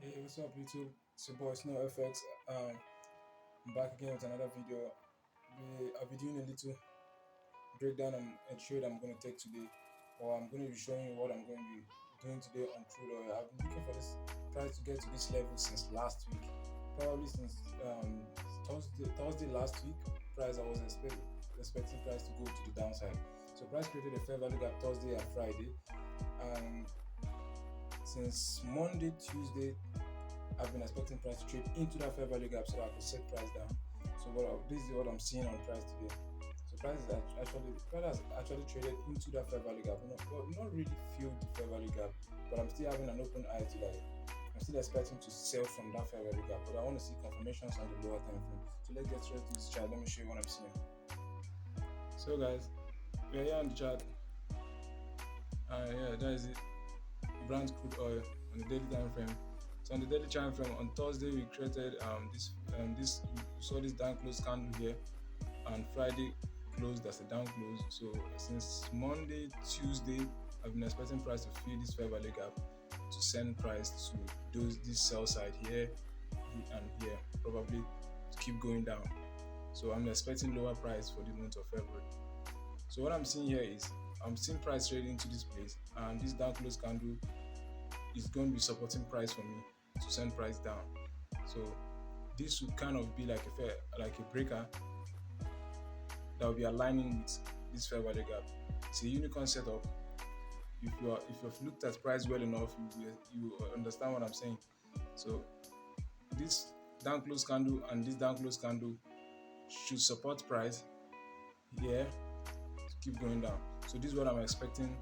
Hey, what's up, YouTube? It's your boy SnowFX. I'm back again with another video. I'll be doing a little breakdown on a trade I'm going to take today, or I'm going to be showing you what I'm going to be doing today on crude oil. I've been looking for this price to get to this level since last week, probably since Thursday last week. Price I was expecting price to go to the downside. So price created a fair value gap Thursday and Friday, and since Monday, Tuesday, I've been expecting price to trade into that fair value gap so that I could set price down. So this is what I'm seeing on price today. So price has actually traded into that fair value gap. Not really filled the fair value gap, but I'm still having an open eye to like I'm still expecting to sell from that fair value gap, but I want to see confirmations on the lower time frame. So let's get straight to this chart. Let me show you what I'm seeing. So guys, we're here on the chart. Yeah, that is it. Brent crude oil on the daily time frame. So on the daily time frame, on Thursday we created this you saw this down close candle here, and Friday closed as a down close. So since Monday, Tuesday, I've been expecting price to fill this fair value gap to send price to this sell side here and here, probably to keep going down. So I'm expecting lower price for the month of February. So what I'm seeing here is I'm seeing price trading to this place, and this down close candle is going to be supporting price for me to send price down. So this would kind of be like a breaker that will be aligning with this fair value gap. It's a unicorn setup. If you've looked at price well enough, you understand what I'm saying. So this down close candle and this down close candle should support price here to keep going down. So this is what I'm expecting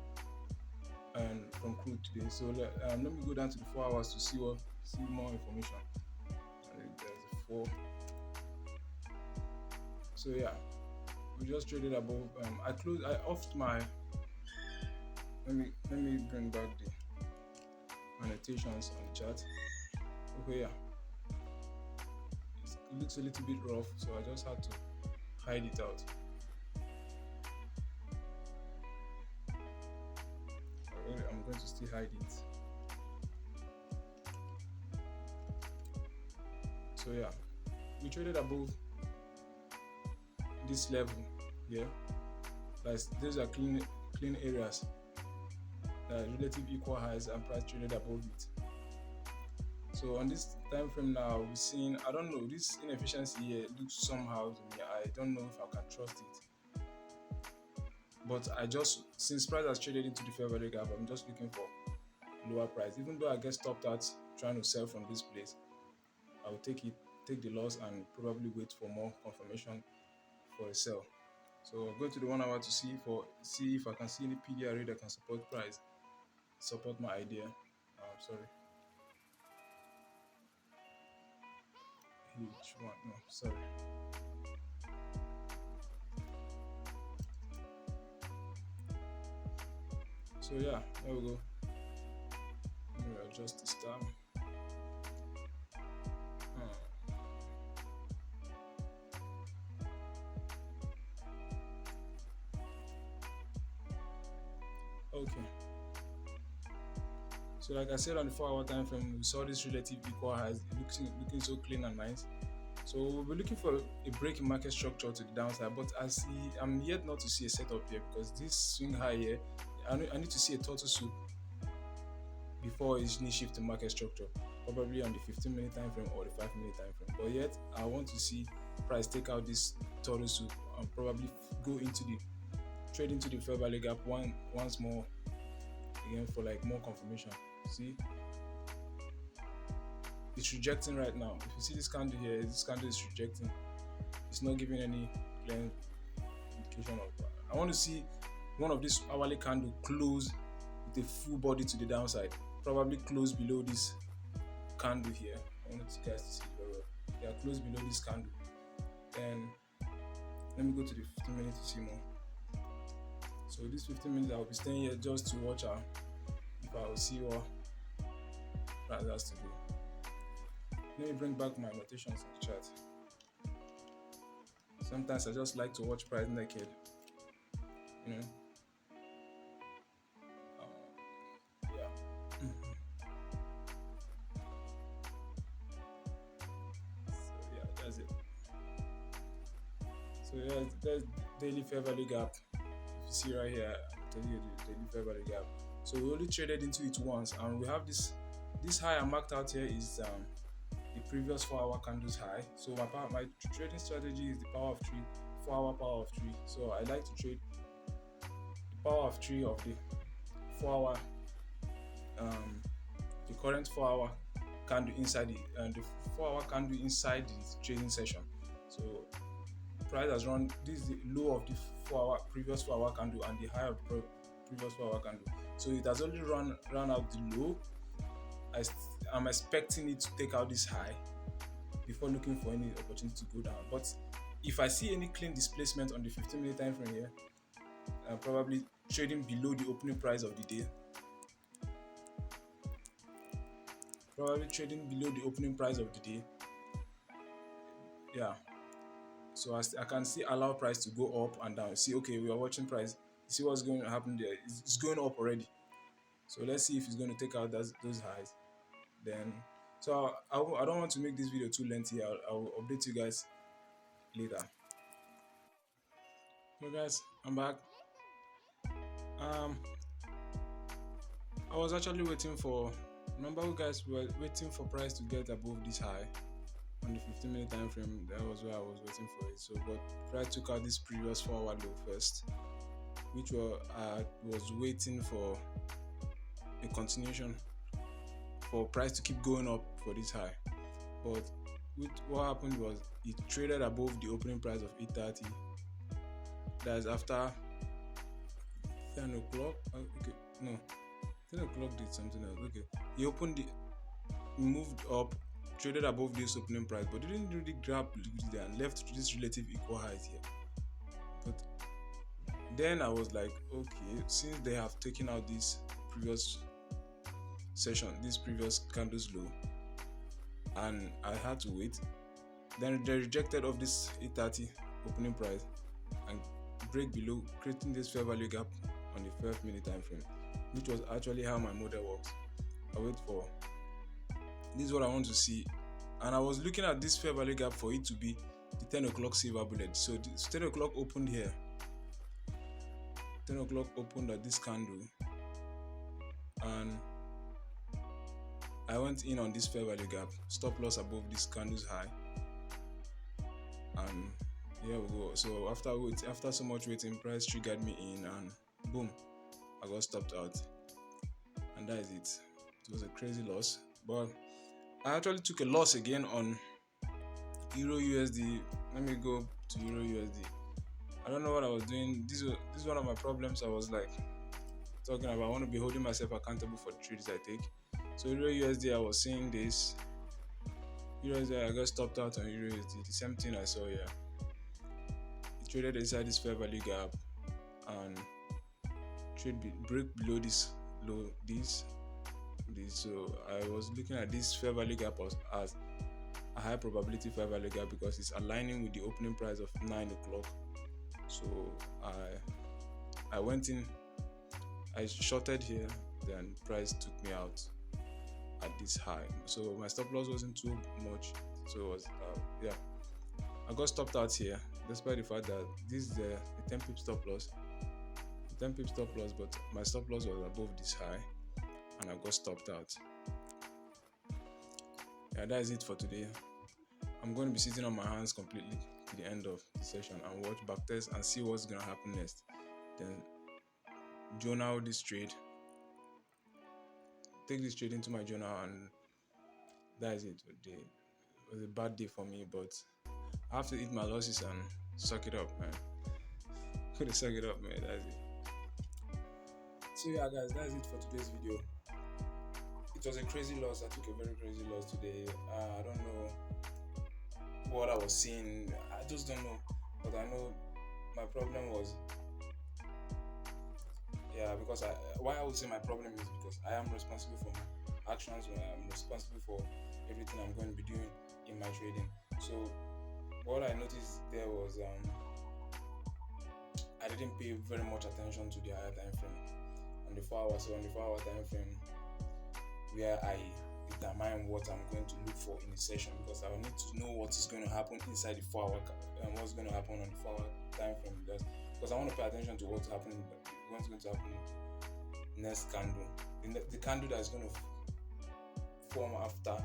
from crude today. So let me go down to the 4 hours to see more information. And there's a 4. So yeah, we just traded above. I offed my. Let me bring back the annotations on the chart. Okay, yeah, it looks a little bit rough, so I just had to hide it out. I'm going to still hide it. So yeah, we traded above this level here. Like those are clean areas. Relative equal highs and price traded above it. So on this time frame now, we're seeing, I don't know, this inefficiency here looks somehow to me. I don't know if I can trust it. But since price has traded into the fair value gap, I'm just looking for lower price. Even though I get stopped at trying to sell from this place, I will take the loss and probably wait for more confirmation for a sell. So I'll go to the 1 hour to see if I can see any PDRA that can support my idea. Sorry. H1, no, sorry. So yeah, there we go. Let me adjust the star. Okay. So like I said, on the 4 hour time frame, we saw this relative equal highs looking so clean and nice. So we'll be looking for a break in market structure to the downside, but I'm yet not to see a setup here because this swing high here, I need to see a turtle soup before it's any shift in market structure, probably on the 15-minute time frame or the 5-minute time frame. But yet, I want to see price take out this turtle soup and probably go into the trade into the fair value gap once more again for like more confirmation. See, it's rejecting right now. If you see this candle here, this candle is rejecting. It's not giving any clear indication of. I want to see one of this hourly candle close with a full body to the downside, probably close below this candle here. I want you guys to see it very well. They are close below this candle. Then let me go to the 15 minutes to see more. So this 15 minutes I'll be staying here just to watch her if I will see what price has to do. Let me bring back my annotations on the chart. Sometimes I just like to watch price naked, you know. Yeah. So yeah, there's daily fair value gap. If you see right here, I tell you the daily fair value gap. So we only traded into it once, and we have this high I marked out here is the previous 4 hour candles high. So my trading strategy is the power of three, 4 hour power of three. So I like to trade the power of three of the 4 hour, um, the current 4 hour candle inside the 4 hour candle inside the trading session. So price has run, this is the low of the 4 hour previous 4 hour candle and the high of the previous 4 hour candle. So it has only run out the low. I'm expecting it to take out this high before looking for any opportunity to go down. But if I see any clean displacement on the 15-minute time frame here, I'm probably trading below the opening price of the day. Probably trading below the opening price of the day. Yeah. So I can see allow price to go up and down. See, okay, we are watching price. See what's going to happen there. It's going up already. So let's see if it's going to take out those highs. Then, so I don't want to make this video too lengthy. I'll update you guys later. So guys, I'm back. I was actually waiting for. Remember, you guys were waiting for price to get above this high on the 15-minute time frame. That was where I was waiting for it. So, but price took out this previous 4 hour low first, which was waiting for a continuation for price to keep going up for this high. But what happened was it traded above the opening price of 830. That's after 10 o'clock. Okay, no, 10 o'clock did something else. Okay, he moved up, traded above this opening price, but didn't really grab liquidity and left this relative equal height here. But then I was like, okay, since they have taken out this previous session, this previous candles low, and I had to wait, then they rejected of this 830 opening price and break below, creating this fair value gap on the 5-minute time frame, which was actually how my model works. I wait for, this is what I want to see, and I was looking at this fair value gap for it to be the 10 o'clock silver bullet. So this 10 o'clock opened here, 10 o'clock opened at this candle, and I went in on this fair value gap, stop loss above this candle's high, and here we go. So after so much waiting, price triggered me in, and boom, I got stopped out, and that is it. It was a crazy loss, but I actually took a loss again on Euro USD. Let me go to Euro USD. I don't know what I was doing. This is one of my problems. I was like talking about, I want to be holding myself accountable for the trades I take. So Euro USD, I was seeing this. Euro USD, I got stopped out on Euro USD. The same thing I saw here. It traded inside this fair value gap and break below this low, this. So I was looking at this fair value gap as a high probability fair value gap because it's aligning with the opening price of 9 o'clock. So I went in, I shorted here, then price took me out at this high. So my stop loss wasn't too much. So it was yeah, I got stopped out here despite the fact that this is the 10 pip stop loss. The 10 pip stop loss, but my stop loss was above this high and I got stopped out. Yeah, that is it for today. I'm going to be sitting on my hands completely to the end of the session and watch backtest and see what's going to happen next. Then journal this trade, take this trade into my journal, and that is it. It was a bad day for me, but I have to eat my losses and suck it up, man. Gotta suck it up, man. That's it. So yeah, guys, that's it for today's video. It was a crazy loss. I took a very crazy loss today. I don't know what I was seeing. I just don't know. But I know my problem was, yeah, because why I would say my problem is because I am responsible for my actions. When I'm responsible for everything I'm going to be doing in my trading. So what I noticed there was I didn't pay very much attention to the higher time frame on the 4 hours. So on the 4 hour time frame, where I determine define what I'm going to look for in a session, because I will need to know what is going to happen inside the 4 hour and what's going to happen on the 4 hour time frame, because I want to pay attention to what's going to happen next candle, the candle that is going to form after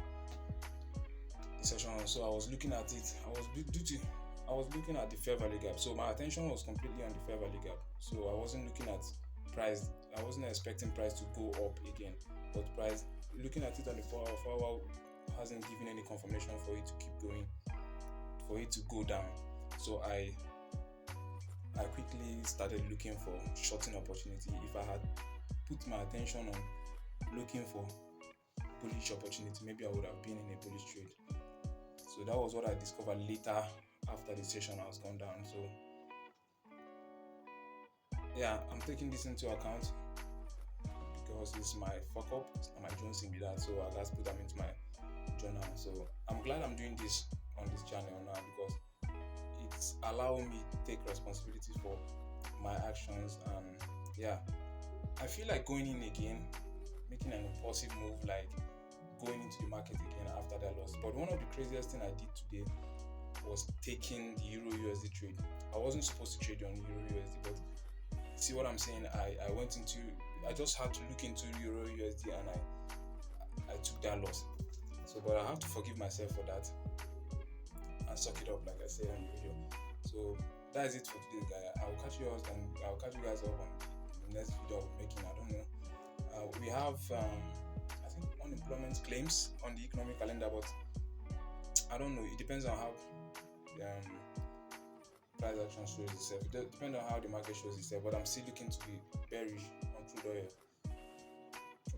the session. So I was looking at it. I was looking at the fair value gap. So my attention was completely on the fair value gap. So I wasn't looking at price. I wasn't expecting price to go up again. But price, looking at it on the 4 hour hasn't given any confirmation for it to keep going, for it to go down. So I quickly started looking for shorting opportunity. If I had put my attention on looking for bullish opportunity, maybe I would have been in a bullish trade. So that was what I discovered later after the session has gone down. So yeah, I'm taking this into account because it's my fuck up and my Jones in be that. So I just put them into my journal. So I'm glad I'm doing this on this channel now, because it's allowing me to take responsibility for my actions. And yeah, I feel like going in again, making an impulsive move, like going into the market again after that loss. But one of the craziest thing I did today was taking the Euro USD trade. I wasn't supposed to trade on Euro USD, but see what I'm saying? I just had to look into Euro USD and I took that loss. So, but I have to forgive myself for that and suck it up, like I said on the video. So that is it for today, guys. I'll catch you guys up on the next video I'm making. I don't know. We have I think unemployment claims on the economic calendar, but I don't know. It depends on how price action shows itself. It depends on how the market shows itself. But I'm still looking to be bearish on crude oil,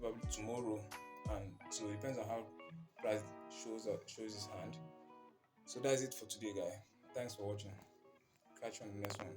probably tomorrow. And so it depends on how price shows his hand. So that's it for today, guys. Thanks for watching. Catch you on the next one.